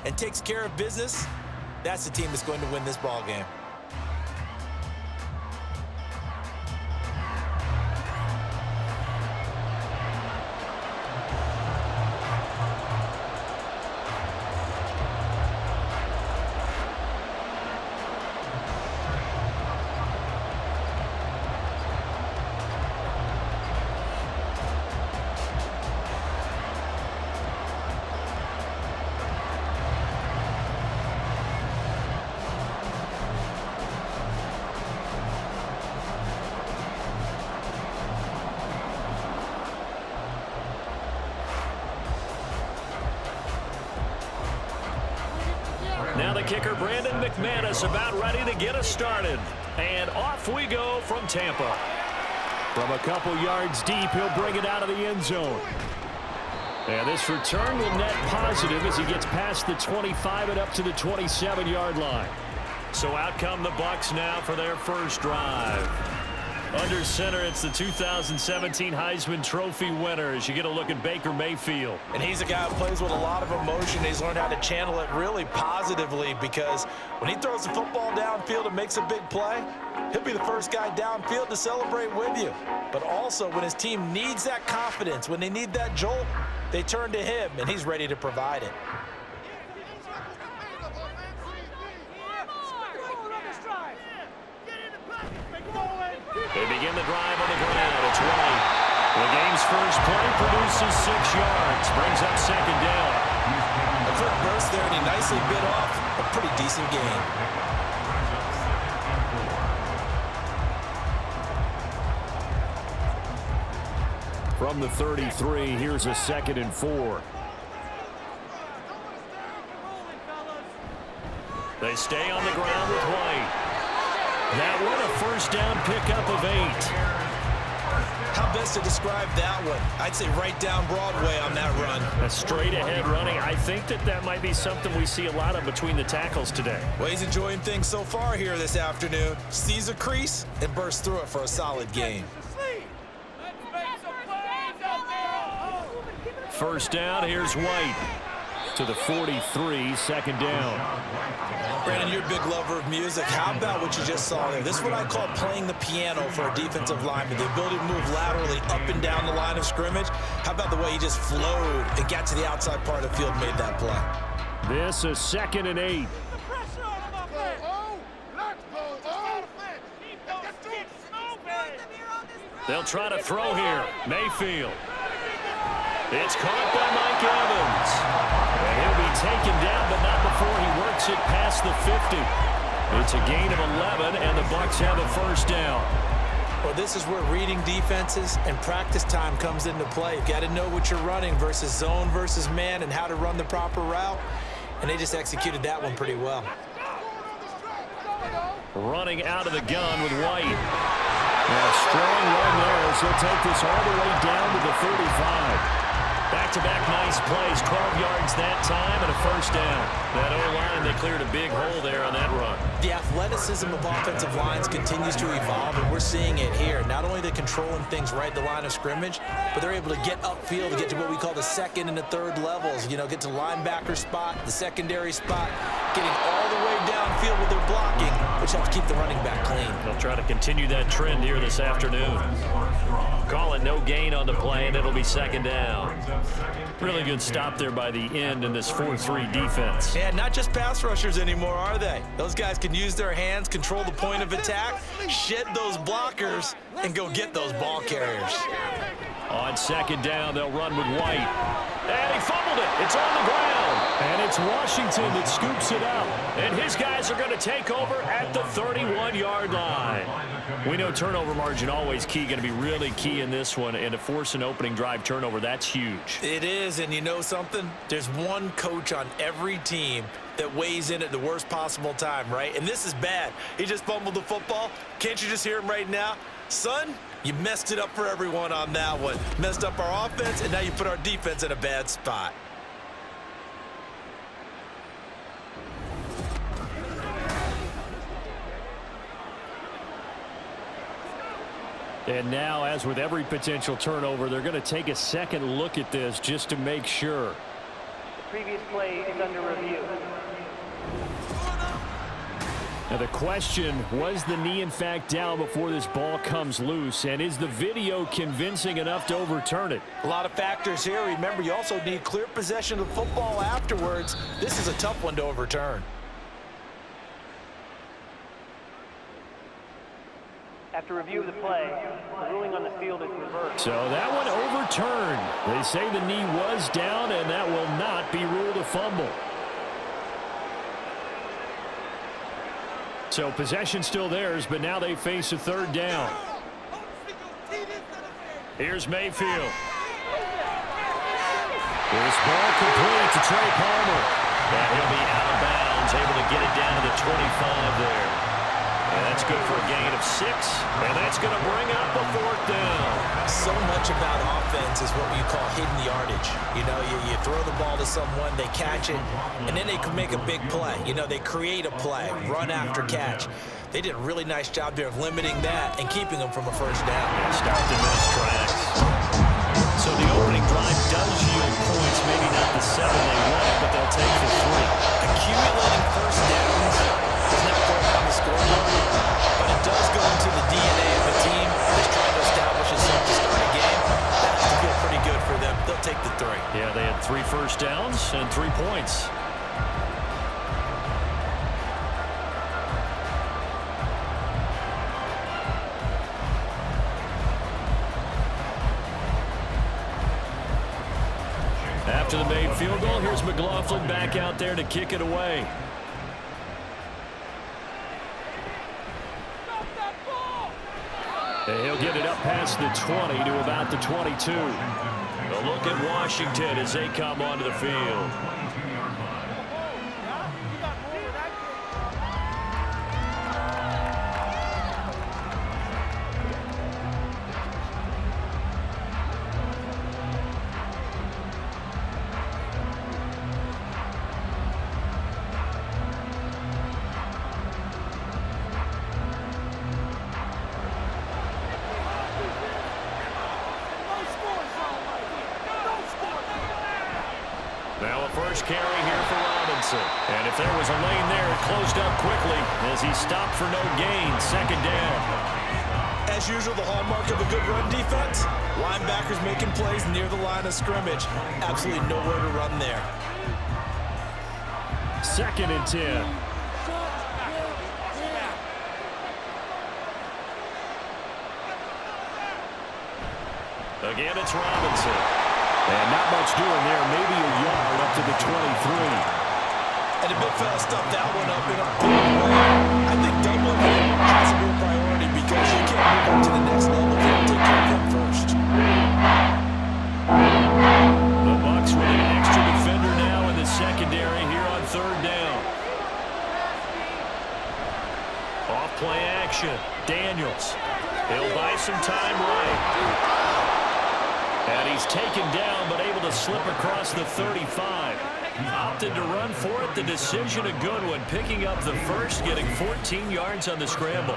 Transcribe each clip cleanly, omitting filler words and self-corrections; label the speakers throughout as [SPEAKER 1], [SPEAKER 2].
[SPEAKER 1] and takes care of business, that's the team that's going to win this ball game.
[SPEAKER 2] Now the kicker, Brandon McManus, about ready to get us started. And off we go from Tampa. From a couple yards deep, he'll bring it out of the end zone. And this return will net positive as he gets past the 25 and up to the 27-yard line. So out come the Bucs now for their first drive. Under center, it's the 2017 Heisman Trophy winner as you get a look at Baker Mayfield.
[SPEAKER 1] And he's a guy who plays with a lot of emotion. He's learned how to channel it really positively because when he throws the football downfield and makes a big play, he'll be the first guy downfield to celebrate with you. But also when his team needs that confidence, when they need that jolt, they turn to him, and he's ready to provide it.
[SPEAKER 2] They begin the drive on the ground. It's White. The game's first play produces 6 yards. Brings up second down.
[SPEAKER 1] A quick burst there, and he nicely bit off a pretty decent gain.
[SPEAKER 2] From the 33, here's a 2nd and 4. They stay on the ground with White. That one, a first down pickup of 8.
[SPEAKER 1] How best to describe that one? I'd say right down Broadway on that run.
[SPEAKER 2] A straight ahead running. I think that might be something we see a lot of between the tackles today.
[SPEAKER 1] Well, he's enjoying things so far here this afternoon. Sees a crease and bursts through it for a solid gain.
[SPEAKER 2] First down, here's White to the 43, second down.
[SPEAKER 1] Brandon, you're a big lover of music. How about what you just saw there? This is what I call playing the piano for a defensive lineman. The ability to move laterally up and down the line of scrimmage. How about the way he just flowed and got to the outside part of the field and made that play?
[SPEAKER 2] This is 2nd and 8. They'll try to throw here. Mayfield. It's caught by Mike Evans. And he'll be taken down, but not before he works it past the 50. It's a gain of 11, and the Bucs have a first down.
[SPEAKER 1] Well, this is where reading defenses and practice time comes into play. You've got to know what you're running versus zone versus man and how to run the proper route. And they just executed that one pretty well.
[SPEAKER 2] Running out of the gun with White. And a strong run there as he'll take this all the way down to the 35. Back-to-back nice plays, 12 yards that time, and a first down. That O-line, they cleared a big hole there on that run.
[SPEAKER 1] The athleticism of offensive lines continues to evolve, and we're seeing it here. Not only are they controlling things right at the line of scrimmage, but they're able to get upfield to get to what we call the 2nd and the 3rd levels. You know, get to linebacker spot, the secondary spot, getting all the way downfield with their blocking, which helps keep the running back clean.
[SPEAKER 2] They'll try to continue that trend here this afternoon. Calling no gain on the play, and it'll be second down. Really good stop there by the end in this 4-3 defense.
[SPEAKER 1] Yeah, not just pass rushers anymore, are they? Those guys can use their hands, control the point of attack, shed those blockers, and go get those ball carriers.
[SPEAKER 2] On second down, they'll run with White. And he fumbled it. It's on the ground. And it's Washington that scoops it up. And his guys are going to take over at the 31-yard line. We know turnover margin always key, going to be really key in this one. And to force an opening drive turnover, that's huge.
[SPEAKER 1] It is, and you know something? There's one coach on every team that weighs in at the worst possible time, right? And this is bad. He just fumbled the football. Can't you just hear him right now? Son, you messed it up for everyone on that one. Messed up our offense, and now you put our defense in a bad spot.
[SPEAKER 2] And now, as with every potential turnover, they're going to take a second look at this just to make sure.
[SPEAKER 3] Previous play is under review.
[SPEAKER 2] Now the question, was the knee in fact down before this ball comes loose? And is the video convincing enough to overturn it?
[SPEAKER 1] A lot of factors here. Remember, you also need clear possession of the football afterwards. This is a tough one to overturn.
[SPEAKER 3] After review of the play, the ruling on the field is reversed.
[SPEAKER 2] So that one overturned. They say the knee was down, and that will not be ruled a fumble. So possession still theirs, but now they face a third down. Here's Mayfield. This ball complete to Trey Palmer. And he'll be out of bounds, able to get it down to the 25 there. And that's good for a gain of 6. And that's going to bring up a fourth down.
[SPEAKER 1] So much about offense is what you call hidden yardage. You know, you throw the ball to someone, they catch it, and then they can make a big play. You know, they create a play, run after catch. They did a really nice job there of limiting that and keeping them from a first down.
[SPEAKER 2] And stopped him in his tracks. So the opening drive does yield points, maybe not the 7 they want, but they'll take the 3.
[SPEAKER 1] Accumulating first downs does not go on the scoreboard, but it does go into the DNA of the team that's trying to establish itself to start a game. That has to feel pretty good for them. They'll take the 3.
[SPEAKER 2] Yeah, they had 3 first downs and 3 points. After the made field goal, here's McLaughlin back out there to kick it away. And he'll get it up past the 20 to about the 22. A look at Washington as they come onto the field. Now a first carry here for Robinson. And if there was a lane there, it closed up quickly as he stopped for no gain. Second down.
[SPEAKER 1] As usual, the hallmark of a good run defense, linebackers making plays near the line of scrimmage. Absolutely nowhere to run there.
[SPEAKER 2] 2nd and 10. Again, it's Robinson. And not much doing there. Maybe a yard up to the 23.
[SPEAKER 1] And the big fella stuffed that one up in a big way. I think doubling him has to be a priority because you can't move up to the next level if you don't take care of him first.
[SPEAKER 2] The Bucs with an extra defender now in the secondary here on 3rd down. Off play action. Daniels. He'll buy some time right. And he's taken down, but able to slip across the 35. Opted to run for it. The decision a good one. Picking up the first, getting 14 yards on the scramble.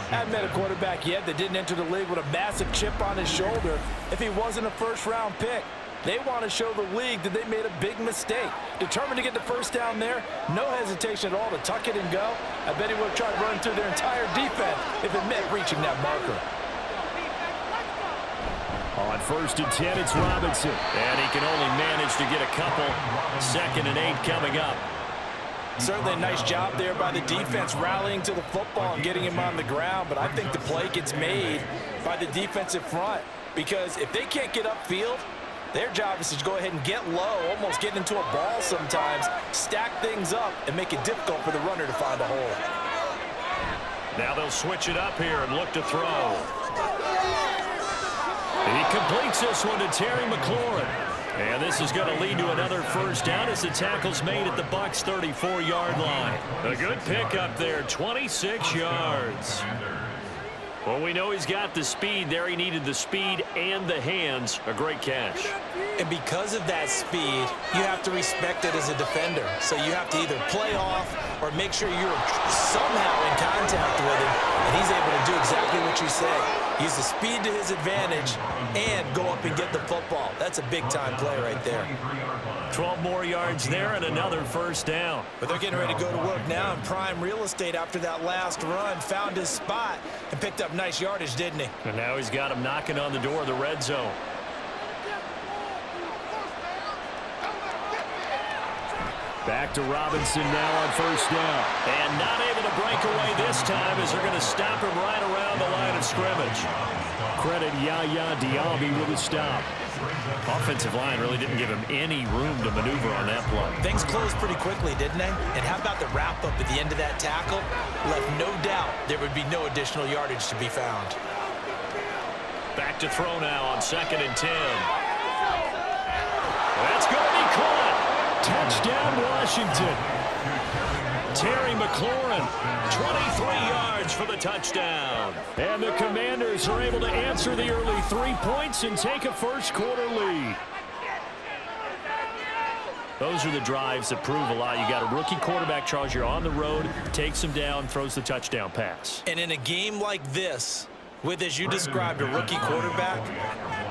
[SPEAKER 1] Haven't met a quarterback yet that didn't enter the league with a massive chip on his shoulder if he wasn't a first-round pick. They want to show the league that they made a big mistake. Determined to get the first down there, no hesitation at all to tuck it and go. I bet he would have tried running through their entire defense if it meant reaching that marker.
[SPEAKER 2] On 1st and 10, it's Robinson. And he can only manage to get a couple. 2nd and 8 coming up.
[SPEAKER 1] Certainly a nice job there by the defense rallying to the football and getting him on the ground. But I think the play gets made by the defensive front. Because if they can't get upfield, their job is to go ahead and get low, almost get into a ball sometimes, stack things up, and make it difficult for the runner to find a hole.
[SPEAKER 2] Now they'll switch it up here and look to throw. He completes this one to Terry McLaurin. And this is going to lead to another first down as the tackle's made at the Bucs' 34-yard line. A good pickup there, 26 yards. Well, we know he's got the speed there. He needed the speed and the hands. A great catch.
[SPEAKER 1] And because of that speed, you have to respect it as a defender. So you have to either play off or make sure you're somehow in contact with him, and he's able to do exactly what you say. Use the speed to his advantage and go up and get the football. That's a big-time play right there.
[SPEAKER 2] 12 more yards there and another first down.
[SPEAKER 1] But they're getting ready to go to work now in prime real estate after that last run. Found his spot and picked up nice yardage, didn't he?
[SPEAKER 2] And now he's got him knocking on the door of the red zone. Back to Robinson now on first down. And not able to break away this time as they're going to stop him right around the line of scrimmage. Credit Yaya Diaby with a stop. Offensive line really didn't give him any room to maneuver on that play.
[SPEAKER 1] Things closed pretty quickly, didn't they? And how about the wrap-up at the end of that tackle? Left no doubt there would be no additional yardage to be found.
[SPEAKER 2] Back to throw now on 2nd and 10. That's going to be caught. Touchdown, Washington. Terry McLaurin, 23 yards for the touchdown. And the Commanders are able to answer the early 3 points and take a first-quarter lead. Those are the drives that prove a lot. You got a rookie quarterback, Charles. You're on the road, takes him down, throws the touchdown pass.
[SPEAKER 1] And in a game like this, with, as you described, a rookie quarterback,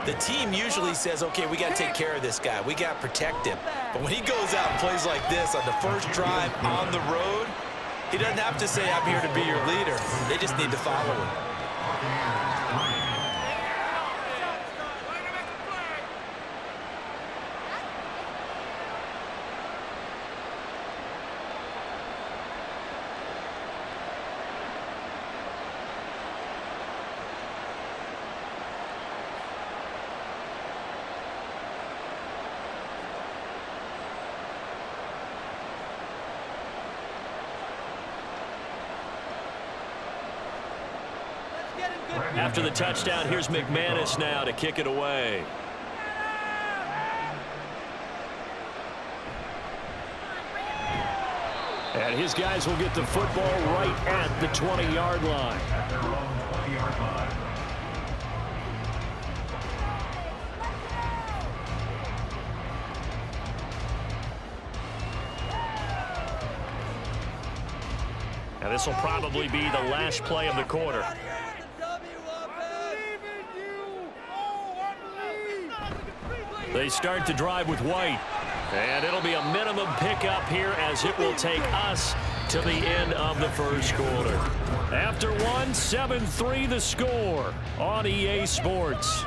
[SPEAKER 1] the team usually says, okay, we got to take care of this guy. We got to protect him. But when he goes out and plays like this on the first drive on the road, he doesn't have to say, I'm here to be your leader. They just need to follow him.
[SPEAKER 2] After the touchdown, here's McManus now to kick it away. And his guys will get the football right at the 20-yard line. Now this will probably be the last play of the quarter. They start the drive with White. And it'll be a minimum pickup here as it will take us to the end of the first quarter. After one, 7-3 the score on EA Sports.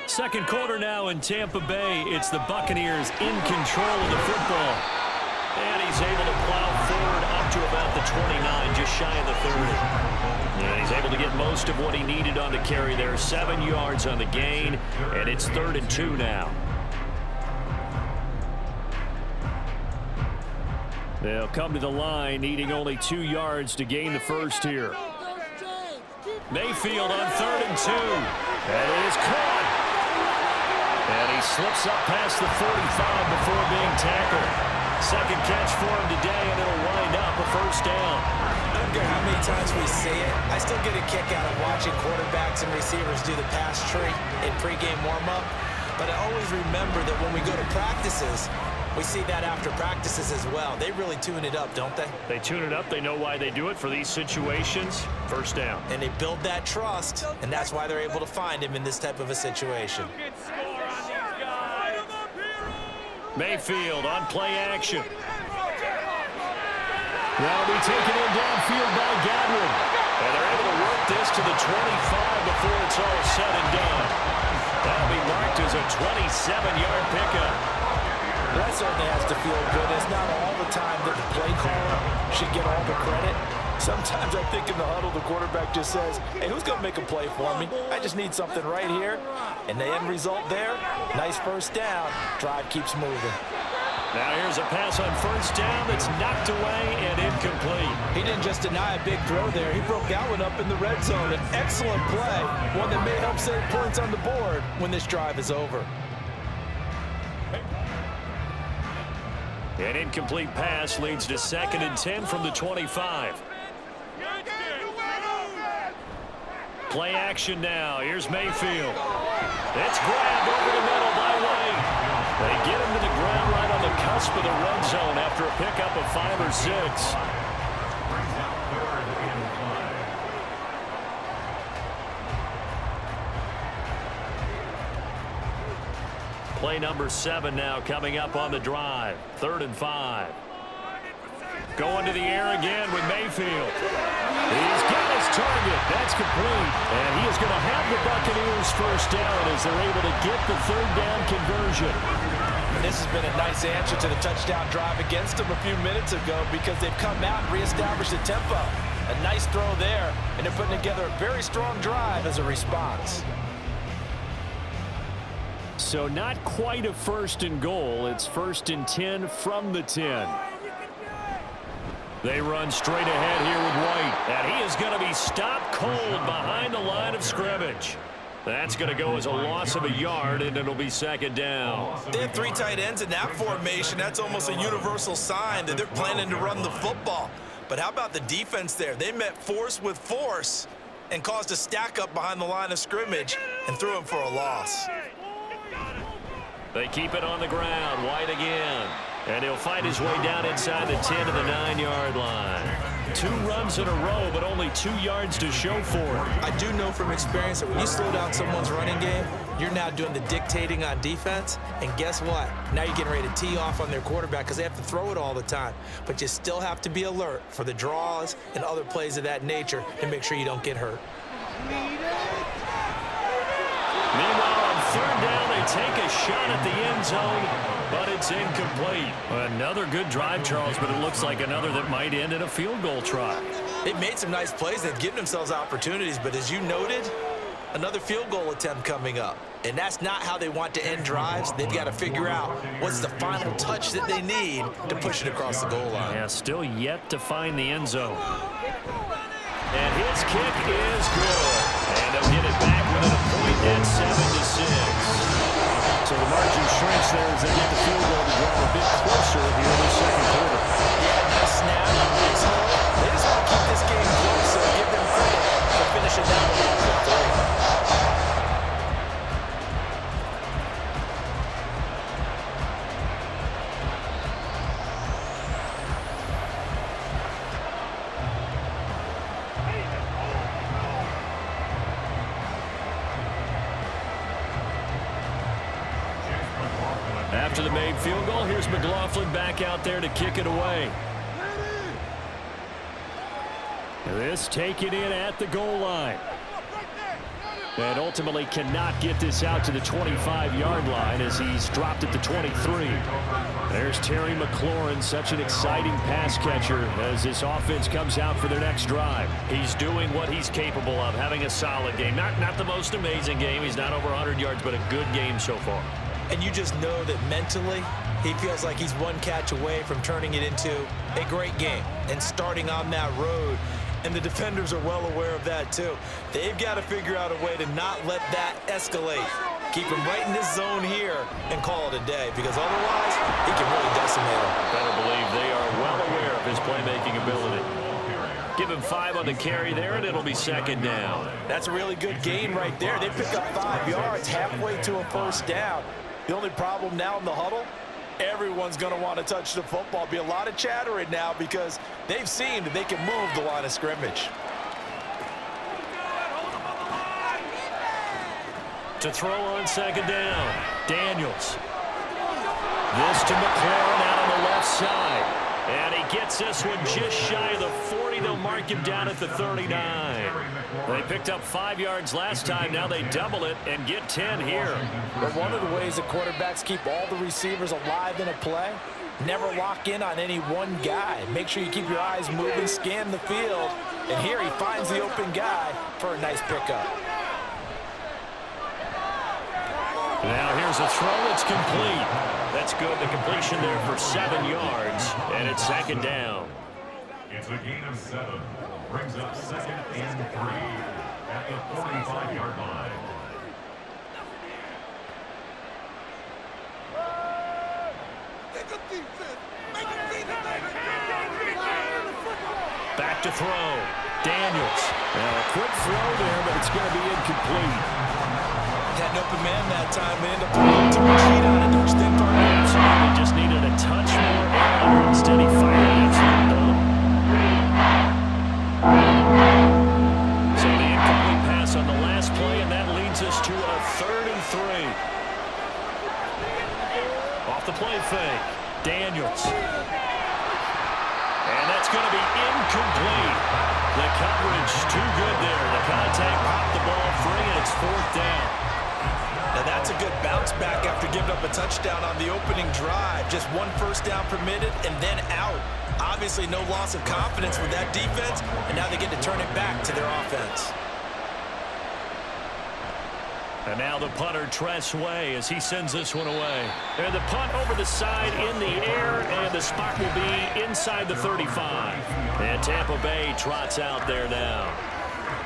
[SPEAKER 2] Second quarter now in Tampa Bay. It's the Buccaneers in control of the football. And he's able to plow forward up to about the 29, just shy of the 30. And he's able to get most of what he needed on the carry there. 7 yards on the gain, and it's 3rd and 2 now. They'll come to the line, needing only 2 yards to gain the first here. Mayfield on 3rd and 2. And it is caught. And he slips up past the 45 before being tackled. Second catch for him today, and it'll wind up a first down.
[SPEAKER 1] I don't care how many times we say it, I still get a kick out of watching quarterbacks and receivers do the pass tree in pregame warm-up. But I always remember that when we go to practices, we see that after practices as well. They really tune it up, don't they?
[SPEAKER 2] They tune it up. They know why they do it for these situations. First down.
[SPEAKER 1] And they build that trust, and that's why they're able to find him in this type of a situation.
[SPEAKER 2] Mayfield on play action. Now be taken in downfield by Godwin. And they're able to work this to the 25 before it's all said and done. That'll be marked as a 27-yard pickup.
[SPEAKER 1] That certainly has to feel good. It's not all the time that the play caller should get all the credit. Sometimes I think in the huddle, the quarterback just says, hey, who's going to make a play for me? I just need something right here. And the end result there, nice first down. Drive keeps moving.
[SPEAKER 2] Now here's a pass on first down that's knocked away and incomplete.
[SPEAKER 1] He didn't just deny a big throw there. He broke that one up in the red zone. An excellent play. One that may help save points on the board when this drive is over.
[SPEAKER 2] An incomplete pass leads to 2nd and 10 from the 25. Play action now. Here's Mayfield. It's grabbed over the middle by White. They get him to the ground right on the cusp of the red zone after a pickup of 5 or 6. Play number 7 now coming up on the drive. 3rd and 5. Going to the air again with Mayfield. He's got his target. That's complete. And he is going to have the Buccaneers first down as they're able to get the 3rd down conversion.
[SPEAKER 1] This has been a nice answer to the touchdown drive against them a few minutes ago because they've come out and reestablished the tempo. A nice throw there, and they're putting together a very strong drive as a response.
[SPEAKER 2] So not quite a 1st and goal. It's 1st and 10 from the 10. They run straight ahead here with White. And he is going to be stopped cold behind the line of scrimmage. That's going to go as a loss of a yard, and it'll be 2nd down.
[SPEAKER 1] They have 3 tight ends in that formation. That's almost a universal sign that they're planning to run the football. But how about the defense there? They met force with force and caused a stack up behind the line of scrimmage and threw him for a loss.
[SPEAKER 2] They keep it on the ground. White again. And he'll find his way down inside the 10 to the 9-yard line. 2 runs in a row, but only 2 yards to show for it.
[SPEAKER 1] I do know from experience that when you slow down someone's running game, you're now doing the dictating on defense. And guess what? Now you're getting ready to tee off on their quarterback because they have to throw it all the time. But you still have to be alert for the draws and other plays of that nature to make sure you don't get hurt.
[SPEAKER 2] Meanwhile, on 3rd down, they take a shot at the end zone, but it's incomplete. Another good drive, Charles, but it looks like another that might end in a field goal try.
[SPEAKER 1] They've made some nice plays. They've given themselves opportunities, but as you noted, another field goal attempt coming up. And that's not how they want to end drives. They've got to figure out what's the final touch that they need to push it across the goal line.
[SPEAKER 2] Yeah, still yet to find the end zone. And his kick is good. And they'll get it back within a point at 7-6. So the margin shrinks there as they get the field goal to draw a bit closer here in the 2nd quarter.
[SPEAKER 1] Yeah, nice snap, nice hold. They just want to keep this game close, so give them credit for finishing that one off with 3.
[SPEAKER 2] After the made field goal, here's McLaughlin back out there to kick it away. This taken in at the goal line. And ultimately cannot get this out to the 25-yard line as he's dropped at the 23. There's Terry McLaurin, such an exciting pass catcher as this offense comes out for their next drive. He's doing what he's capable of, having a solid game. Not the most amazing game. He's not over 100 yards, but a good game so far.
[SPEAKER 1] And you just know that mentally, he feels like he's one catch away from turning it into a great game and starting on that road. And the defenders are well aware of that, too. They've got to figure out a way to not let that escalate. Keep him right in this zone here and call it a day, because otherwise, he can really decimate him.
[SPEAKER 2] Better believe they are well aware of his playmaking ability. Give him 5 on the carry there, and it'll be 2nd down.
[SPEAKER 1] That's a really good gain right there. They pick up 5 yards halfway to a 1st down. The only problem now in the huddle, everyone's going to want to touch the football. Be a lot of chattering now because they've seen that they can move the line of scrimmage.
[SPEAKER 2] To throw on 2nd down, Daniels. This to McLaurin out on the left side. And he gets this one just shy of the 40. They'll mark him down at the 39. They picked up 5 yards last time. Now they double it and get 10 here.
[SPEAKER 1] But one of the ways that quarterbacks keep all the receivers alive in a play, never lock in on any one guy. Make sure you keep your eyes moving, scan the field. And here he finds the open guy for a nice pickup.
[SPEAKER 2] Now here's a throw. It's complete. That's good. The completion there for 7 yards. And it's 2nd down.
[SPEAKER 4] It's a gain of 7. Brings up 2nd and 3 at the 45-yard line.
[SPEAKER 2] Back to throw. Daniels. Now a quick throw there, but it's going to be incomplete.
[SPEAKER 1] Had an open man that time. They end up trying to retreat on it, don't you think, Barney?
[SPEAKER 2] Absolutely. Just needed a touch off the play fake. Daniels. And that's going to be incomplete. The coverage too good there. The contact popped the ball free, and it's 4th down.
[SPEAKER 1] Now that's a good bounce back after giving up a touchdown on the opening drive. Just 1 first down permitted and then out. Obviously no loss of confidence with that defense, and now they get to turn it back to their offense.
[SPEAKER 2] And now the punter, Tress Way, as he sends this one away. And the punt over the side in the air, and the spot will be inside the 35. And Tampa Bay trots out there now.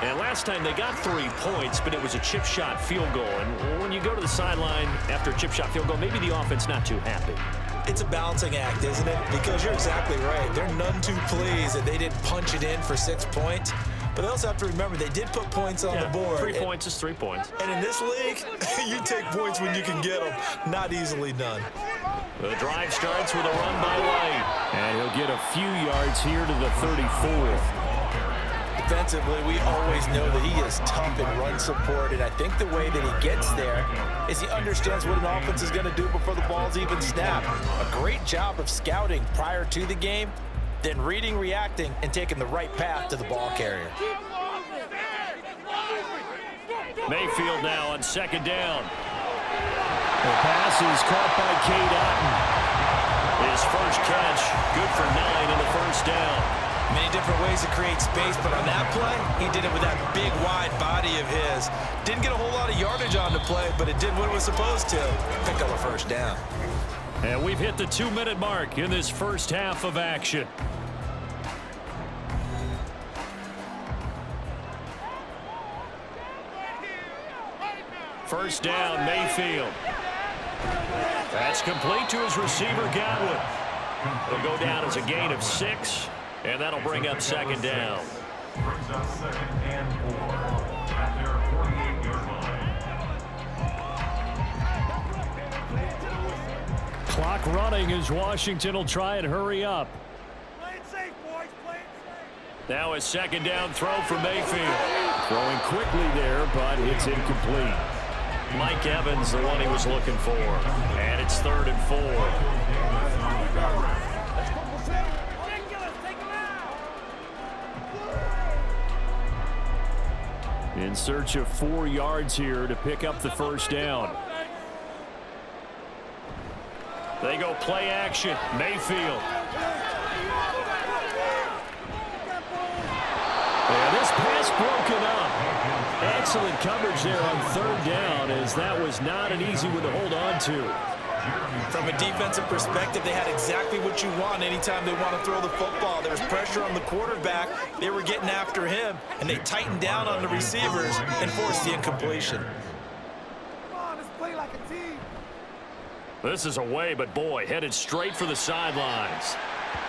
[SPEAKER 2] And last time they got 3 points, but it was a chip shot field goal. And when you go to the sideline after a chip shot field goal, maybe the offense not too happy.
[SPEAKER 1] It's a balancing act, isn't it? Because you're exactly right. They're none too pleased that they didn't punch it in for 6 points. But they also have to remember they did put points on the board.
[SPEAKER 2] 3 points is 3 points.
[SPEAKER 1] And in this league, you take points when you can get them. Not easily done.
[SPEAKER 2] The drive starts with a run by White. And he'll get a few yards here to the 34.
[SPEAKER 1] Defensively, we always know that he is tough in run support, and I think the way that he gets there is he understands what an offense is going to do before the ball's even snapped. A great job of scouting prior to the game, then reading, reacting, and taking the right path to the ball carrier.
[SPEAKER 2] Mayfield now on 2nd down. The pass is caught by Cade Otton. His first catch, good for 9 in the first down.
[SPEAKER 1] Many different ways to create space, but on that play, he did it with that big, wide body of his. Didn't get a whole lot of yardage on the play, but it did what it was supposed to. Pick up a first down.
[SPEAKER 2] And we've hit the 2-minute mark in this first half of action. First down, Mayfield. That's complete to his receiver, Godwin. It'll go down as a gain of 6. And that'll bring up 2nd down.
[SPEAKER 4] Brings up 2nd and 4 at their 48-yard line.
[SPEAKER 2] Clock running as Washington will try and hurry up.
[SPEAKER 5] Play it safe, boys. Play it safe.
[SPEAKER 2] Now a 2nd down throw for Mayfield. Throwing quickly there, but it's incomplete. Mike Evans, the one he was looking for. And it's 3rd and 4. In search of 4 yards here to pick up the first down. They go play action. Mayfield. And this pass broken up. Excellent coverage there on 3rd down, as that was not an easy one to hold on to.
[SPEAKER 1] From a defensive perspective, they had exactly what you want anytime they want to throw the football. There was pressure on the quarterback. They were getting after him, and they tightened down on the receivers and forced the incompletion.
[SPEAKER 5] Come on, let's play like a team.
[SPEAKER 2] This is away, but boy, headed straight for the sidelines.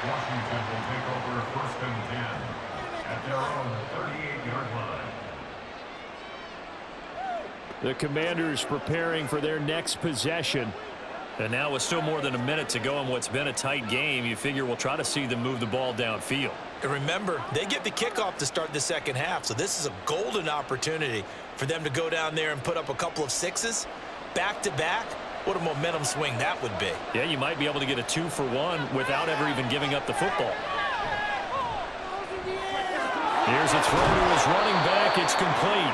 [SPEAKER 4] Washington will take over 1st and 10 at their own 38-yard line.
[SPEAKER 2] The Commanders preparing for their next possession. And now with still more than a minute to go in what's been a tight game, you figure we'll try to see them move the ball downfield.
[SPEAKER 1] And remember, they get the kickoff to start the second half, so this is a golden opportunity for them to go down there and put up a couple of 6s back-to-back. What a momentum swing that would be.
[SPEAKER 2] Yeah, you might be able to get a 2-for-1 without ever even giving up the football. Here's a throw to his running back. It's complete.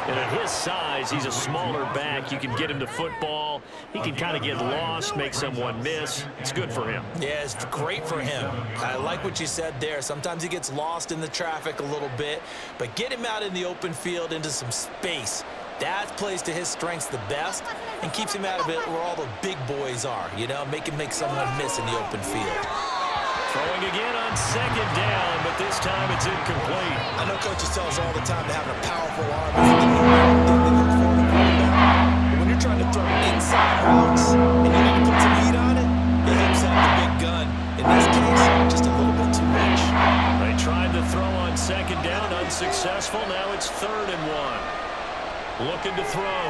[SPEAKER 2] And at his size, he's a smaller back. You can get him to football. He can kind of get lost, make someone miss. It's good for him.
[SPEAKER 1] Yeah, it's great for him. I like what you said there. Sometimes he gets lost in the traffic a little bit, but get him out in the open field into some space. That plays to his strengths the best and keeps him out of it where all the big boys are, you know, make someone miss in the open field.
[SPEAKER 2] Throwing again on 2nd down, but this time it's incomplete.
[SPEAKER 1] I know coaches tell us all the time that having a powerful arm is the thing that looks for the quarterback. But when you're trying to throw inside routes and you need to put some heat on it, it helps have the big gun. In this case, just a little bit too much.
[SPEAKER 2] They tried to throw on 2nd down, unsuccessful. Now it's 3rd and 1. Looking to throw.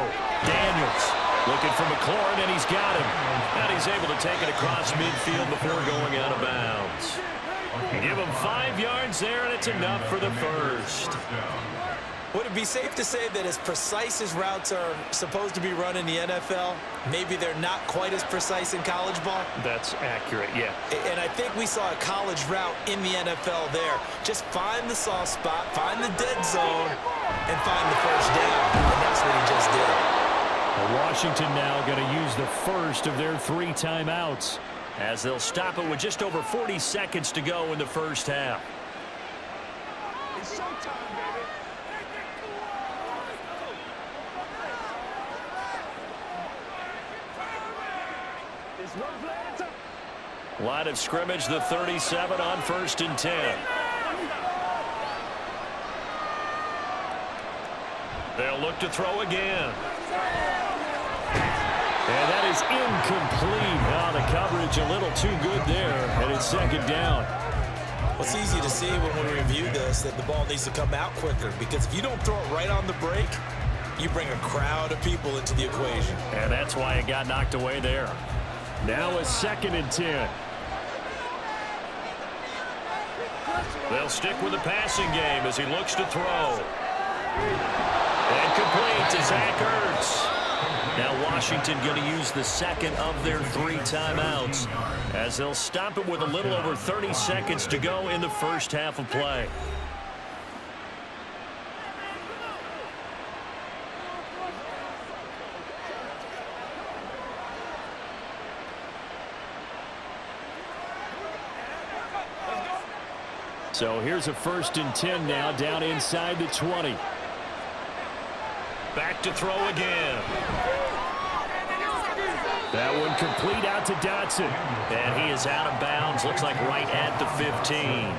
[SPEAKER 2] Daniels. Looking for McLaurin, and he's got him. And he's able to take it across midfield before going out of bounds. Give him 5 yards there, and it's enough for the first.
[SPEAKER 1] Would it be safe to say that as precise as routes are supposed to be run in the NFL, maybe they're not quite as precise in college ball?
[SPEAKER 2] That's accurate, yeah.
[SPEAKER 1] And I think we saw a college route in the NFL there. Just find the soft spot, find the dead zone, and find the first down. And that's what he just did.
[SPEAKER 2] Well, Washington now going to use the first of their 3 timeouts as they'll stop it with just over 40 seconds to go in the first half.
[SPEAKER 5] It's showtime, baby. It's one play at a time.
[SPEAKER 2] Line of scrimmage, the 37 on 1st and 10. They'll look to throw again. And that is incomplete. Oh, the coverage a little too good there, and it's 2nd down.
[SPEAKER 1] Well, it's easy to see when we review this that the ball needs to come out quicker, because if you don't throw it right on the break, you bring a crowd of people into the equation.
[SPEAKER 2] And that's why it got knocked away there. Now a 2nd and 10. They'll stick with the passing game as he looks to throw. And complete to Zach Ertz. Now Washington going to use the 2nd of their 3 timeouts as they'll stop it with a little over 30 seconds to go in the first half of play. So here's a 1st and 10 now down inside the 20. Back to throw again. That one complete out to Dotson. And he is out of bounds. Looks like right at the 15.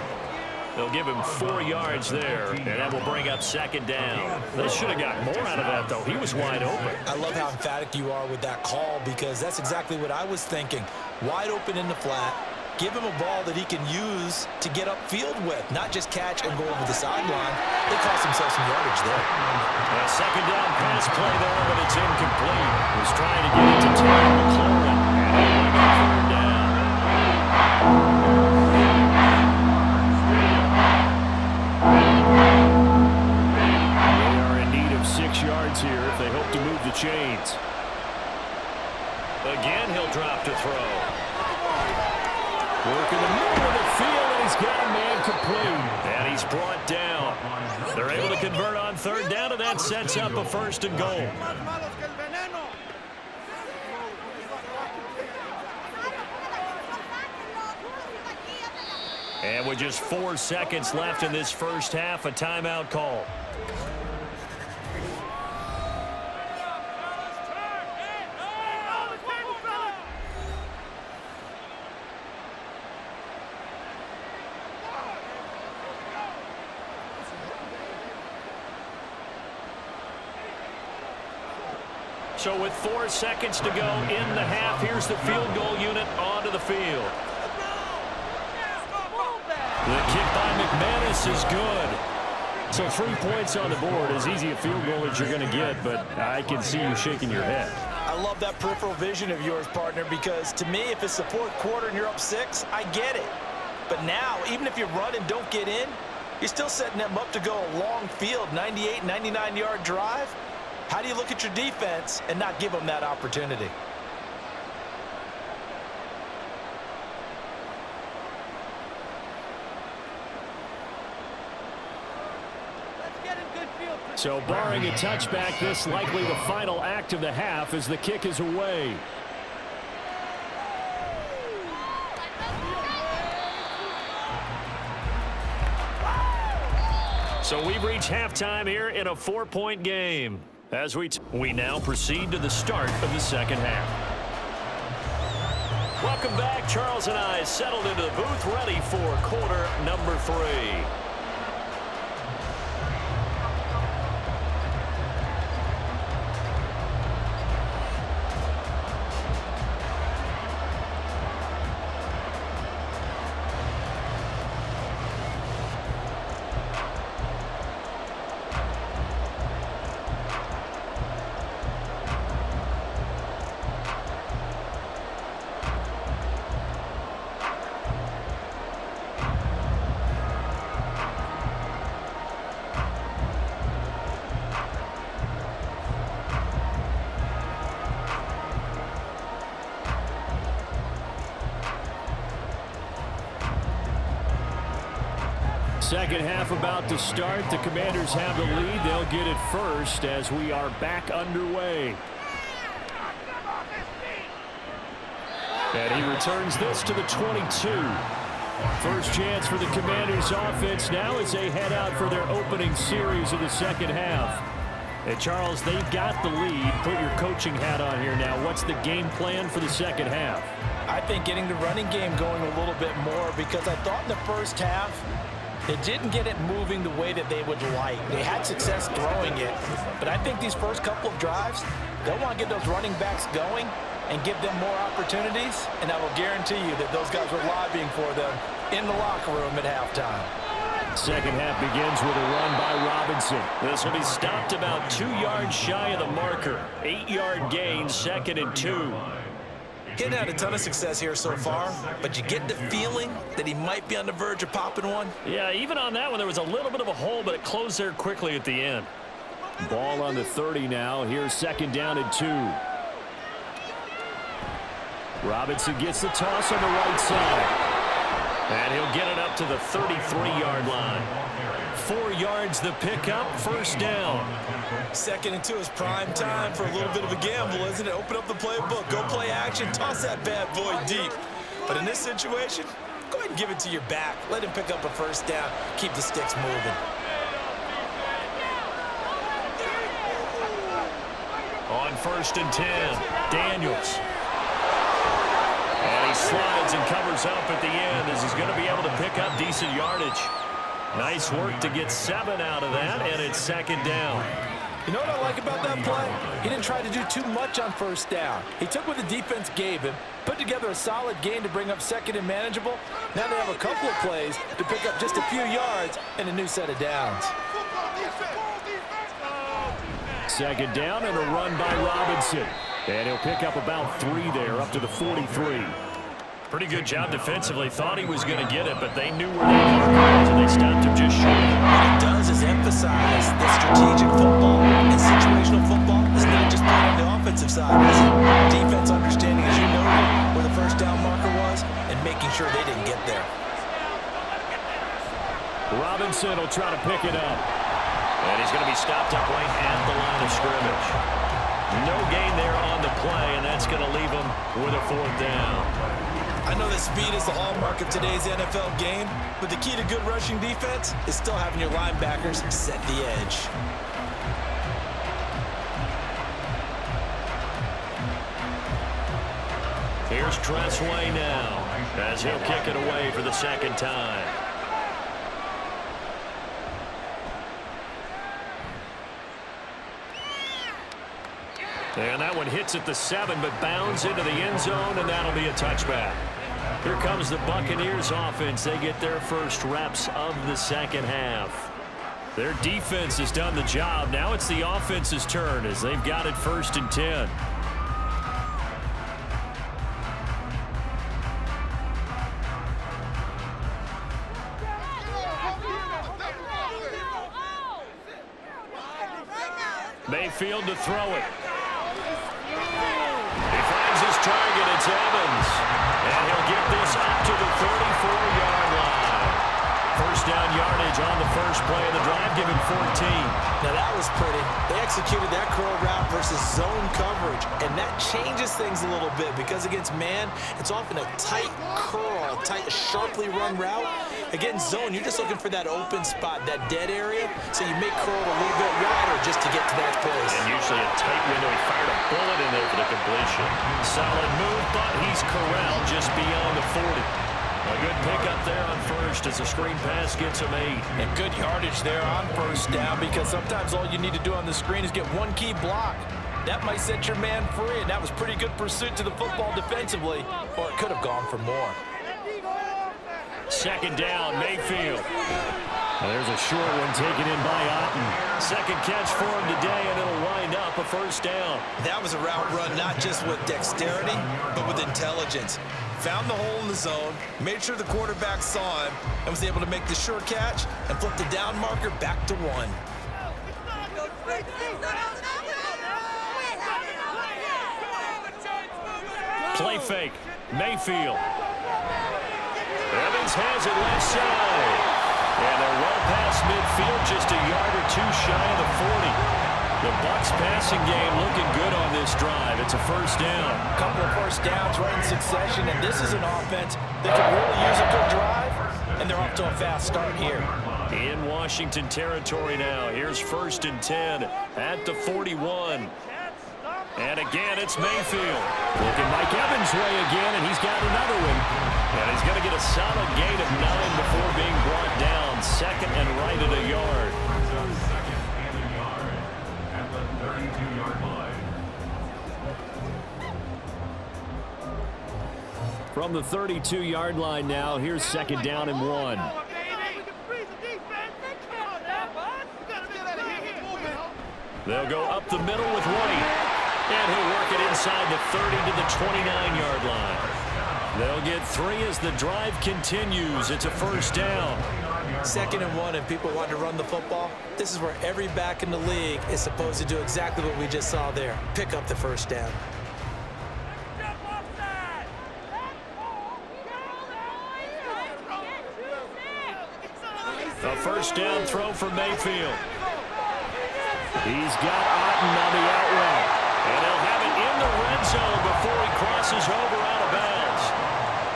[SPEAKER 2] They'll give him 4 yards there, and that will bring up 2nd down. They should have got more out of that, though. He was wide open.
[SPEAKER 1] I love how emphatic you are with that call, because that's exactly what I was thinking. Wide open in the flat. Give him a ball that he can use to get upfield with, not just catch and go over the sideline. They cost themselves some yardage there.
[SPEAKER 2] A 2nd down pass play there, but it's incomplete. Was trying to get it to Terry McLaurin, and he'll bring up 3rd down. They are in need of 6 yards here if they hope to move the chains. Again, he'll drop to throw. Working the middle of the field, and he's got a man complete. And he's brought down. They're able to convert on 3rd down, and that sets up a 1st and goal. And with just 4 seconds left in this first half, a timeout call. So with 4 seconds to go in the half, here's the field goal unit onto the field. The kick by McManus is good. So 3 points on the board, as easy a field goal as you're going to get, but I can see you shaking your head.
[SPEAKER 1] I love that peripheral vision of yours, partner, because to me, if it's the 4th quarter and you're up 6, I get it. But now, even if you run and don't get in, you're still setting them up to go a long field, 98, 99-yard drive. How do you look at your defense and not give them that opportunity?
[SPEAKER 2] So barring a touchback, this likely the final act of the half as the kick is away. So we've reached halftime here in a 4-point game. As we now proceed to the start of the second half. Welcome back. Charles and I settled into the booth, ready for quarter number 3. Second half about to start. The Commanders have the lead. They'll get it first as we are back underway. And he returns this to the 22. First chance for the Commanders offense now as they head out for their opening series of the second half. And Charles, they've got the lead. Put your coaching hat on here now. What's the game plan for the second half?
[SPEAKER 1] I think getting the running game going a little bit more, because I thought in the first half they didn't get it moving the way that they would like. They had success throwing it, but I think these first couple of drives, they'll want to get those running backs going and give them more opportunities, and I will guarantee you that those guys were lobbying for them in the locker room at halftime.
[SPEAKER 2] Second half begins with a run by Robinson. This will be stopped about 2 yards shy of the marker. 8-yard gain, 2nd and 2.
[SPEAKER 1] Getting had a ton of success here so far, but you get the feeling that he might be on the verge of popping one.
[SPEAKER 2] Yeah, even on that one, there was a little bit of a hole, but it closed there quickly at the end. Ball on the 30 now. Here's 2nd down and 2. Robinson gets the toss on the right side. And he'll get it up to the 33-yard line. 4 yards the pickup, 1st down.
[SPEAKER 1] 2nd and 2 is prime time for a little bit of a gamble, isn't it? Open up the playbook, go play action, toss that bad boy deep. But in this situation, go ahead and give it to your back. Let him pick up a 1st down, keep the sticks moving.
[SPEAKER 2] On 1st and 10, Daniels. And he slides and covers up at the end as he's going to be able to pick up decent yardage. Nice work to get 7 out of that, and it's 2nd down.
[SPEAKER 1] You know what I like about that play? He didn't try to do too much on 1st down. He took what the defense gave him, put together a solid gain to bring up 2nd and manageable. Now they have a couple of plays to pick up just a few yards and a new set of downs.
[SPEAKER 2] 2nd down and a run by Robinson. And he'll pick up about 3 there, up to the 43. Pretty good job defensively. Thought he was going to get it, but they knew where they were, so they stopped him just short.
[SPEAKER 1] What it does is emphasize that strategic football and situational football is not just playing on the offensive side, is it? Defense understanding, as you noted, where the 1st down marker was and making sure they didn't get there.
[SPEAKER 2] Robinson will try to pick it up. And he's going to be stopped up right at the line of scrimmage. No gain there on the play, and that's going to leave him with a 4th down.
[SPEAKER 1] I know that speed is the hallmark of today's NFL game, but the key to good rushing defense is still having your linebackers set the edge.
[SPEAKER 2] Here's Tressway now, as he'll kick it away for the 2nd time. And that one hits at the 7, but bounds into the end zone, and that'll be a touchback. Here comes the Buccaneers offense. They get their first reps of the second half. Their defense has done the job. Now it's the offense's turn as they've got it 1st and 10. Mayfield to throw it. He finds his target. It's Evans. And he'll get this up to the 34-yard line. 1st down yardage on the first play of the drive, giving 14.
[SPEAKER 1] Now that was pretty. They executed that curl route versus zone coverage, and that changes things a little bit because against man, it's often a tight curl, tight, sharply run route. Against zone, you're just looking for that open spot, that dead area, so you make curl a little bit wider just to get to that place.
[SPEAKER 2] And usually a tight window. He fired a bullet in there for the completion. Solid move, but he's corralled just beyond the 40. A good pickup there on 1st as the screen pass gets him 8.
[SPEAKER 1] And good yardage there on 1st down because sometimes all you need to do on the screen is get one key block. That might set your man free, and that was pretty good pursuit to the football defensively, or it could have gone for more.
[SPEAKER 2] 2nd down, Mayfield. There's a short one taken in by Otten. 2nd catch for him today, and it'll wind up a 1st down.
[SPEAKER 1] That was a route run not just with dexterity, but with intelligence. Found the hole in the zone, made sure the quarterback saw him, and was able to make the sure catch and flip the down marker back to 1.
[SPEAKER 2] Play fake. Mayfield. Evans has it left side. And they're well past midfield, just a yard or two shy of the 40. The Bucs passing game looking good on this drive. It's a first down.
[SPEAKER 1] A couple of first downs right in succession, and this is an offense that could really use a good drive, and they're off to a fast start here.
[SPEAKER 2] In Washington territory now. Here's 1st and 10 at the 41. And again, it's Mayfield. Looking Mike Evans' way again, and he's got another one. And he's going to get a solid gain of 9 before being brought down. 2nd and right at a yard.
[SPEAKER 4] At the 32-yard line.
[SPEAKER 2] From the 32-yard line now, here's 2nd down and 1. They'll go up the middle with White. And he'll work it inside the 30 to the 29-yard line. They'll get 3 as the drive continues. It's a first down.
[SPEAKER 1] 2nd and 1, and people want to run the football. This is where every back in the league is supposed to do exactly what we just saw there. Pick up the first down.
[SPEAKER 2] A first down throw for Mayfield. He's got Otten on the out route. And he'll have it in the red zone before he crosses over out of bounds.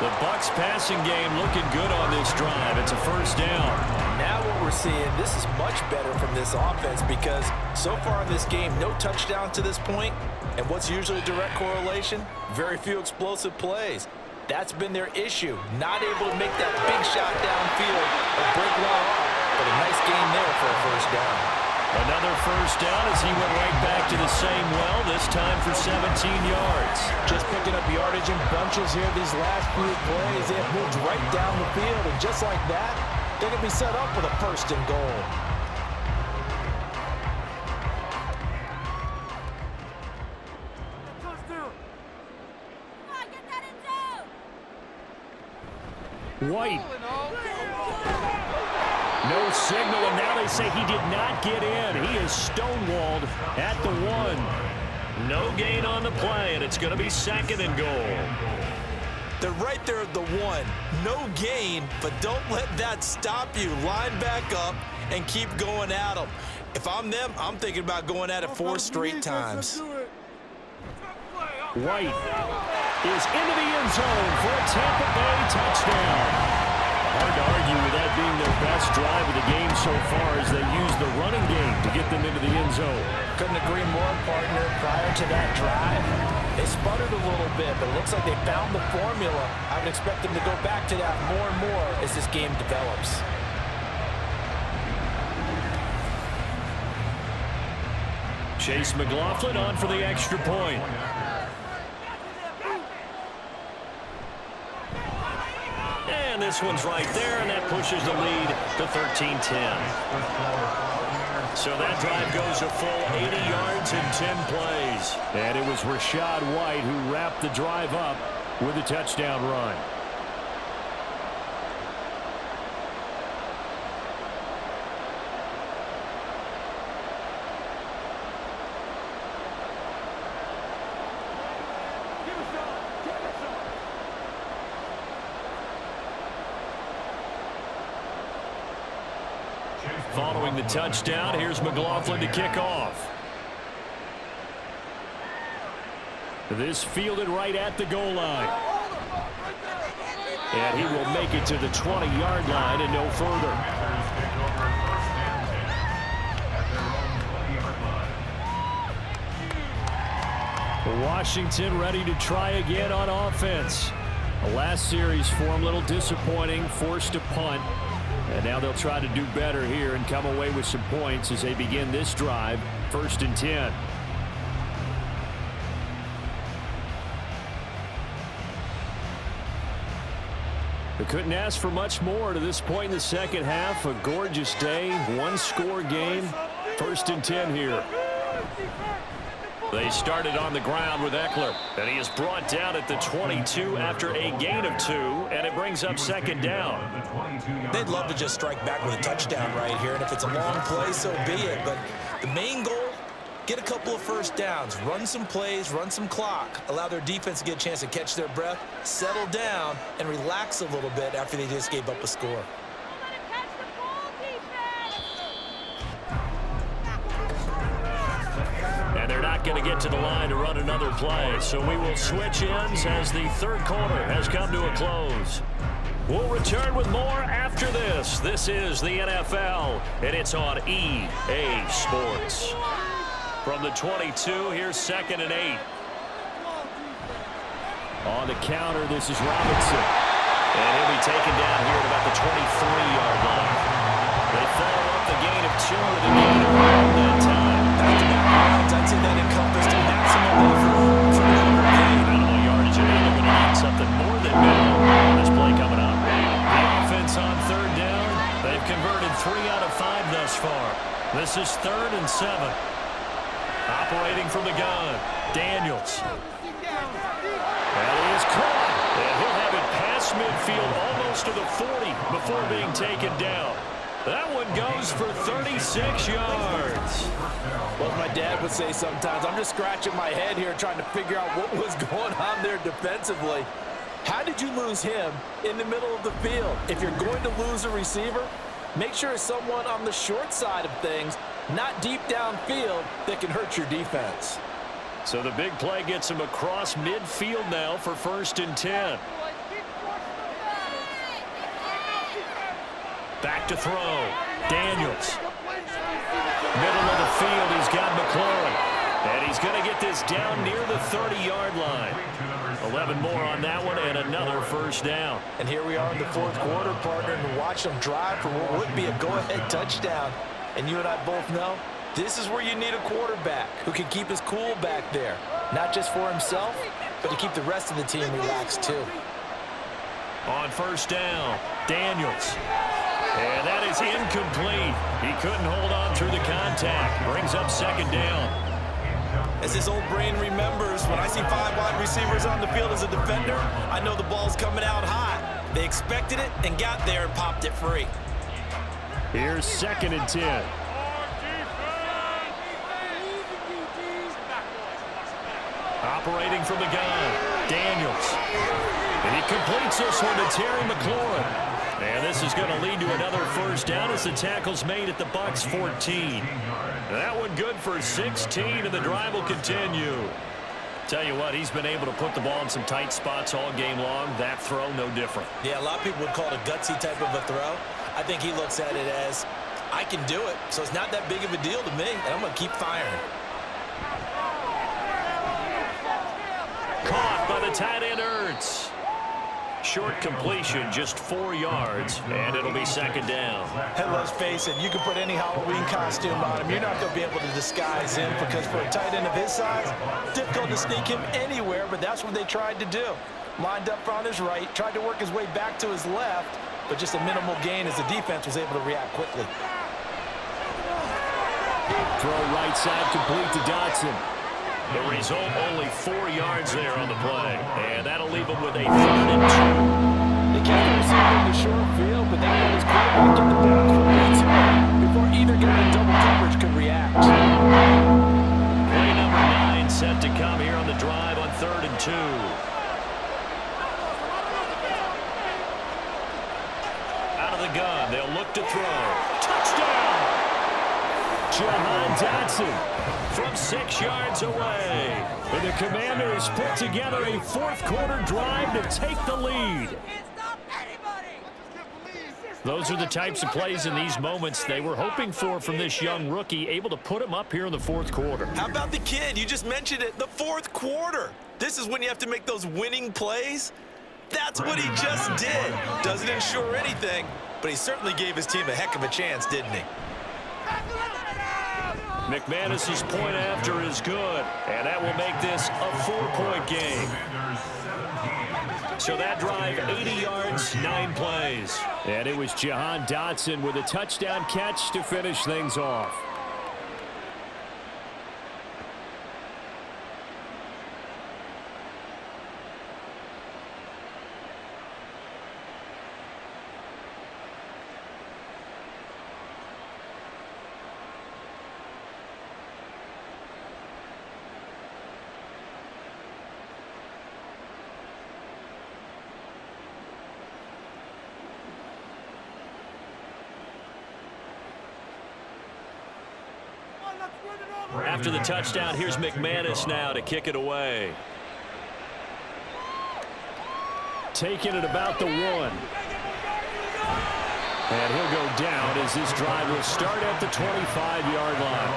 [SPEAKER 2] The Bucs passing game looking good on this drive. It's a first down.
[SPEAKER 1] Now what we're seeing, this is much better from this offense because so far in this game, no touchdown to this point. And what's usually a direct correlation? Very few explosive plays. That's been their issue. Not able to make that big shot downfield or break one off. But a nice gain there for a first down.
[SPEAKER 2] Another first down as he went right back to the same well, this time for 17 yards.
[SPEAKER 1] Just picking up yardage in bunches here these last few plays. They have moved right down the field, and just like that, they're going to be set up with a 1st and goal.
[SPEAKER 2] White. No signal, and now they say he did not get in. He is stonewalled at the 1. No gain on the play, and it's going to be 2nd and goal.
[SPEAKER 1] They're right there at the 1. No gain, but don't let that stop you. Line back up and keep going at them. If I'm them, I'm thinking about going at it 4 straight times.
[SPEAKER 2] White is into the end zone for a Tampa Bay touchdown. Hard to argue with that being their best drive of the game so far as they use the running game to get them into the end zone.
[SPEAKER 1] Couldn't agree more, partner. Prior to that drive, they sputtered a little bit, but it looks like they found the formula. I would expect them to go back to that more and more as this game develops.
[SPEAKER 2] Chase McLaughlin on for the extra point. And this one's right there, and that pushes the lead to 13-10. So that drive goes a full 80 yards in 10 plays. And it was Rachaad White who wrapped the drive up with a touchdown run. Following the touchdown, here's McLaughlin to kick off. This fielded right at the goal line. And he will make it to the 20-yard line and no further. Washington ready to try again on offense. The last series for him, a little disappointing, forced a punt. And now they'll try to do better here and come away with some points as they begin this drive, 1st and 10. They couldn't ask for much more to this point in the second half. A gorgeous day, one-score game, 1st and 10 here. They started on the ground with Eckler, and he is brought down at the 22 after a gain of 2, and it brings up 2nd down.
[SPEAKER 1] They'd love to just strike back with a touchdown right here, and if it's a long play, so be it. But the main goal, get a couple of first downs, run some plays, run some clock, allow their defense to get a chance to catch their breath, settle down, and relax a little bit after they just gave up a score.
[SPEAKER 2] going to get to the line to run another play. So we will switch ends as the third quarter has come to a close. We'll return with more after this. This is the NFL, and it's on EA Sports. From the 22, here's 2nd and 8. On the counter, this is Robinson. And he'll be taken down here at about the 23-yard line. They follow up the gain of 2 with a gain of 1 that time.
[SPEAKER 1] Back-to-back rounds, I'd say that encompassed a maximum effort for number gain.
[SPEAKER 2] Minimal yardage, and now they're going to need something more than minimal on this play coming up. The offense on 3rd down. They've converted 3 out of 5 thus far. This is 3rd and 7. Operating from the gun, Daniels. And he is caught. And he'll have it past midfield almost to the 40 before being taken down. That one goes for 36 yards.
[SPEAKER 1] Well, as my dad would say sometimes, I'm just scratching my head here trying to figure out what was going on there defensively. How did you lose him in the middle of the field? If you're going to lose a receiver, make sure it's someone on the short side of things, not deep downfield, that can hurt your defense.
[SPEAKER 2] So the big play gets him across midfield now for 1st and 10. Back to throw. Daniels. Middle of the field, he's got McLaurin. And he's going to get this down near the 30-yard line. 11 more on that one and another 1st down.
[SPEAKER 1] And here we are in the 4th quarter, partner, and watch them drive for what would be a go-ahead touchdown. And you and I both know this is where you need a quarterback who can keep his cool back there. Not just for himself, but to keep the rest of the team relaxed too.
[SPEAKER 2] On 1st down, Daniels. And that is incomplete. He couldn't hold on through the contact. Brings up 2nd down.
[SPEAKER 1] As his old brain remembers, when I see 5 wide receivers on the field as a defender, I know the ball's coming out hot. They expected it and got there and popped it free.
[SPEAKER 2] Here's 2nd and 10. Operating from the gun, Daniels. And he completes this one to Terry McLaurin. And this is going to lead to another 1st down as the tackle's made at the Bucs 14. That one good for 16, and the drive will continue. Tell you what, he's been able to put the ball in some tight spots all game long. That throw, no different.
[SPEAKER 1] Yeah, a lot of people would call it a gutsy type of a throw. I think he looks at it as, I can do it, so it's not that big of a deal to me, and I'm going to keep firing.
[SPEAKER 2] Caught by the tight end, Ertz. Short completion, just 4 yards, and it'll be 2nd down.
[SPEAKER 1] And let's face it, you can put any Halloween costume on him. You're not going to be able to disguise him because for a tight end of his size, difficult to sneak him anywhere, but that's what they tried to do. Lined up on his right, tried to work his way back to his left, but just a minimal gain as the defense was able to react quickly.
[SPEAKER 2] Throw right side complete to Dotson. The result, only 4 yards there on the play. And that'll leave him with a 3rd and 2.
[SPEAKER 1] They kept the receiver in the short field, but that was quarterback get the ball quickly to him before either guy in double coverage could react.
[SPEAKER 2] Play number 9 set to come here on the drive on 3rd and 2. Out of the gun, they'll look to throw. Touchdown! Jahan Dotson from 6 yards away. And the Commanders put together a 4th quarter drive to take the lead. Those are the types of plays in these moments they were hoping for from this young rookie, able to put him up here in the 4th quarter.
[SPEAKER 1] How about the kid? You just mentioned it, the 4th quarter. This is when you have to make those winning plays. That's what he just did. Doesn't ensure anything, but he certainly gave his team a heck of a chance, didn't he?
[SPEAKER 2] McManus's point after is good, and that will make this a 4-point game. So that drive, 80 yards, 9 plays. And it was Jahan Dotson with a touchdown catch to finish things off. After the touchdown, here's McManus now to kick it away. Taking it about the 1. And he'll go down as this drive will start at the 25-yard line.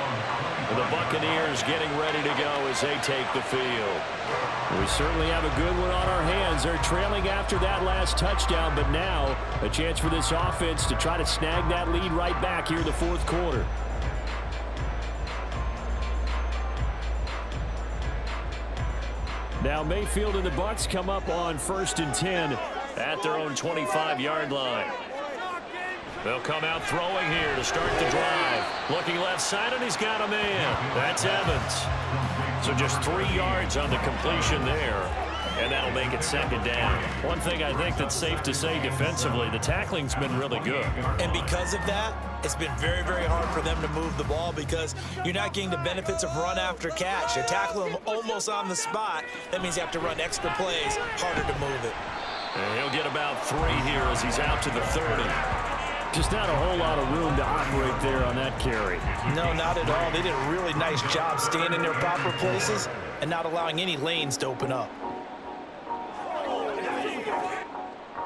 [SPEAKER 2] And the Buccaneers getting ready to go as they take the field. We certainly have a good one on our hands. They're trailing after that last touchdown, but now a chance for this offense to try to snag that lead right back here in the fourth quarter. Now Mayfield and the Bucs come up on 1st and 10 at their own 25-yard line. They'll come out throwing here to start the drive. Looking left side, and he's got a man. That's Evans. So just 3 yards on the completion there, and that'll make it 2nd down. One thing I think that's safe to say defensively, the tackling's been really good.
[SPEAKER 1] And because of that, it's been very, very hard for them to move the ball because you're not getting the benefits of run after catch. You're tackling them almost on the spot. That means you have to run extra plays, harder to move it.
[SPEAKER 2] And he'll get about 3 here as he's out to the 30. Just not a whole lot of room to operate there on that carry.
[SPEAKER 1] No, not at all. They did a really nice job staying in their proper places and not allowing any lanes to open up.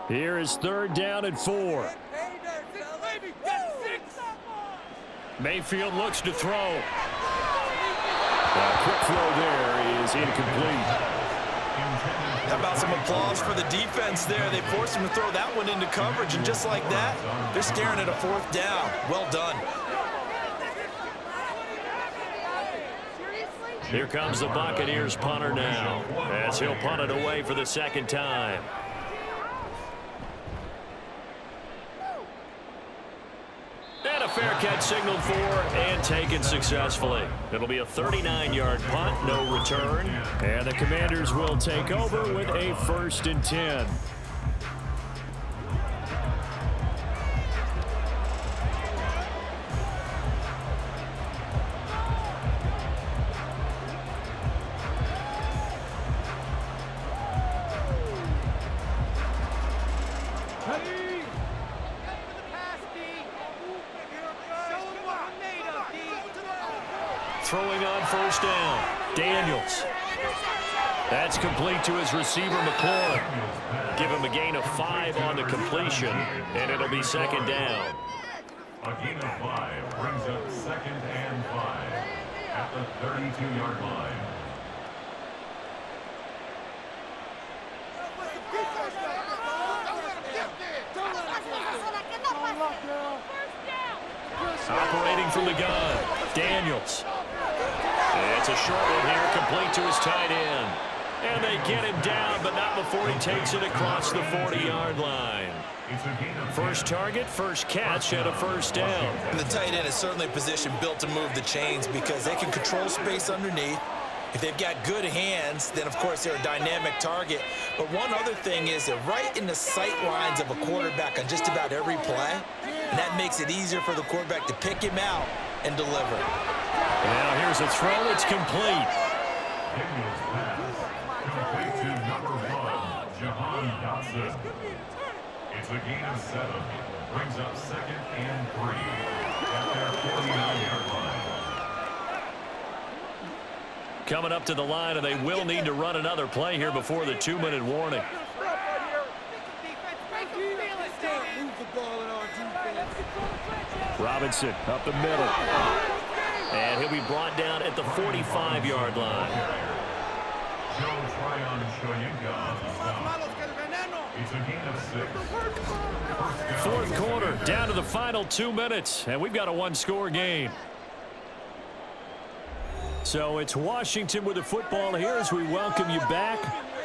[SPEAKER 2] Here is 3rd down and 4. Mayfield looks to throw. A quick throw there is incomplete.
[SPEAKER 1] How about some applause for the defense there? They forced him to throw that one into coverage, and just like that, they're staring at a 4th down. Well done.
[SPEAKER 2] Here comes the Buccaneers punter now, as he'll punt it away for the 2nd time. And a fair catch signaled for and taken successfully. It'll be a 39-yard punt, no return. And the Commanders will take over with a 1st and 10. Throwing on 1st down, Daniels. That's complete to his receiver, McLaurin. Give him a gain of 5 on the completion, and it'll be 2nd down.
[SPEAKER 4] A gain of 5 brings up 2nd and 5 at the 32-yard line.
[SPEAKER 2] Operating from the gun, Daniels. It's a short one here, complete to his tight end. And they get him down, but not before he takes it across the 40-yard line. First target, first catch, and a 1st down.
[SPEAKER 1] And the tight end is certainly a position built to move the chains because they can control space underneath. If they've got good hands, then of course they're a dynamic target. But one other thing is they're right in the sight lines of a quarterback on just about every play. And that makes it easier for the quarterback to pick him out and deliver.
[SPEAKER 2] Now here's a throw. It's complete.
[SPEAKER 4] Daniels pass complete to number 1, Jahan Dotson. It's a gain of 7. Brings up 2nd and 3 at their 49-yard line.
[SPEAKER 2] Coming up to the line, and they will need to run another play here before the 2-minute warning. Robinson up the middle. And he'll be brought down at the 45-yard line.
[SPEAKER 4] It's a gain of 6.
[SPEAKER 2] Fourth quarter, down to the final 2 minutes, and we've got a one-score game. So it's Washington with the football here as we welcome you back.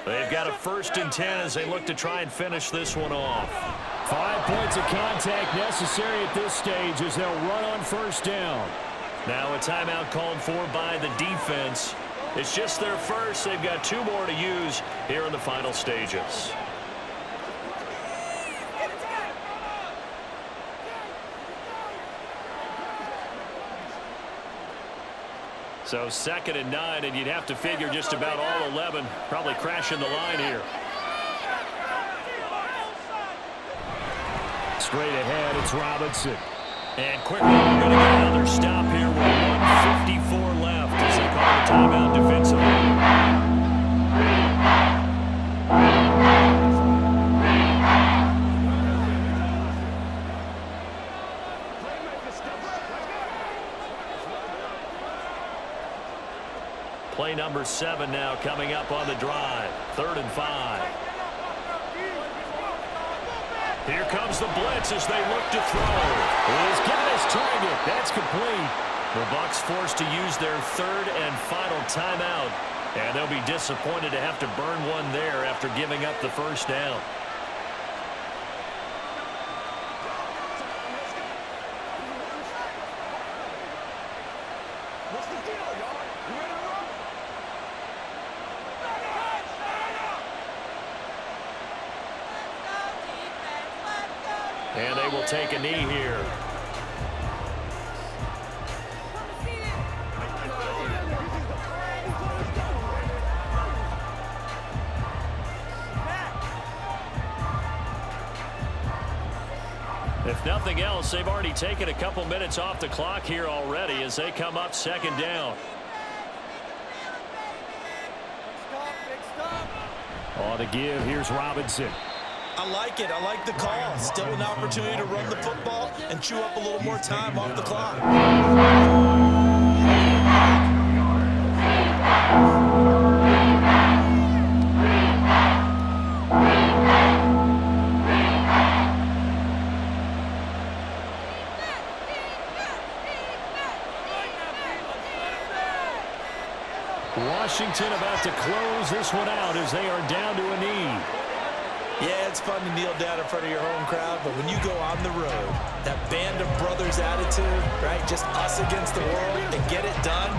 [SPEAKER 2] They've got a 1st and 10 as they look to try and finish this one off. 5 points of contact necessary at this stage as they'll run on 1st down. Now a timeout called for by the defense. It's just their first. They've got 2 more to use here in the final stages. So 2nd and 9, and you'd have to figure just about all 11 probably crashing the line here. Straight ahead, it's Robinson. And quickly, we're going to get another stop here with 1 2:54 left as they call the timeout defensively. Play number 7 now coming up on the drive. 3rd and 5. Here comes the blitz as they look to throw. He's given his target. That's complete. The Bucs forced to use their 3rd and final timeout. And they'll be disappointed to have to burn one there after giving up the first down.
[SPEAKER 5] What's the deal, y'all? You ready to roll?
[SPEAKER 2] And they will take a knee here. If nothing else, they've already taken a couple minutes off the clock here already as they come up 2nd down. On the give, here's Robinson.
[SPEAKER 1] I like it. I like the call. Still an opportunity to run the football and chew up a little more time off the clock.
[SPEAKER 2] Washington about to close this one out as they are down to a knee.
[SPEAKER 1] Yeah, it's fun to kneel down in front of your home crowd, but when you go on the road, that band of brothers attitude, right, just us against the world and get it done,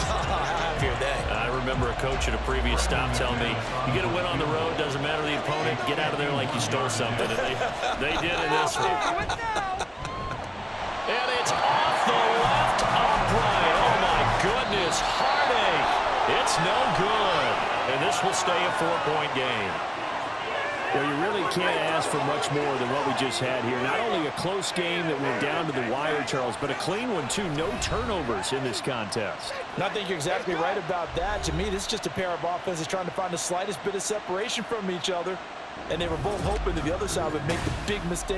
[SPEAKER 1] how happy are they?
[SPEAKER 2] I remember a coach at a previous stop telling me, you get a win on the road, doesn't matter the opponent, get out of there like you stole something. And they did in this one. And it's off the left upright. Oh, my goodness. Heartache. It's no good. And this will stay a 4-point game.
[SPEAKER 6] Well, you really can't ask for much more than what we just had here. Not only a close game that went down to the wire, Charles, but a clean one, too. No turnovers in this contest.
[SPEAKER 1] And I think you're exactly right about that. To me, this is just a pair of offenses trying to find the slightest bit of separation from each other. And they were both hoping that the other side would make the big mistake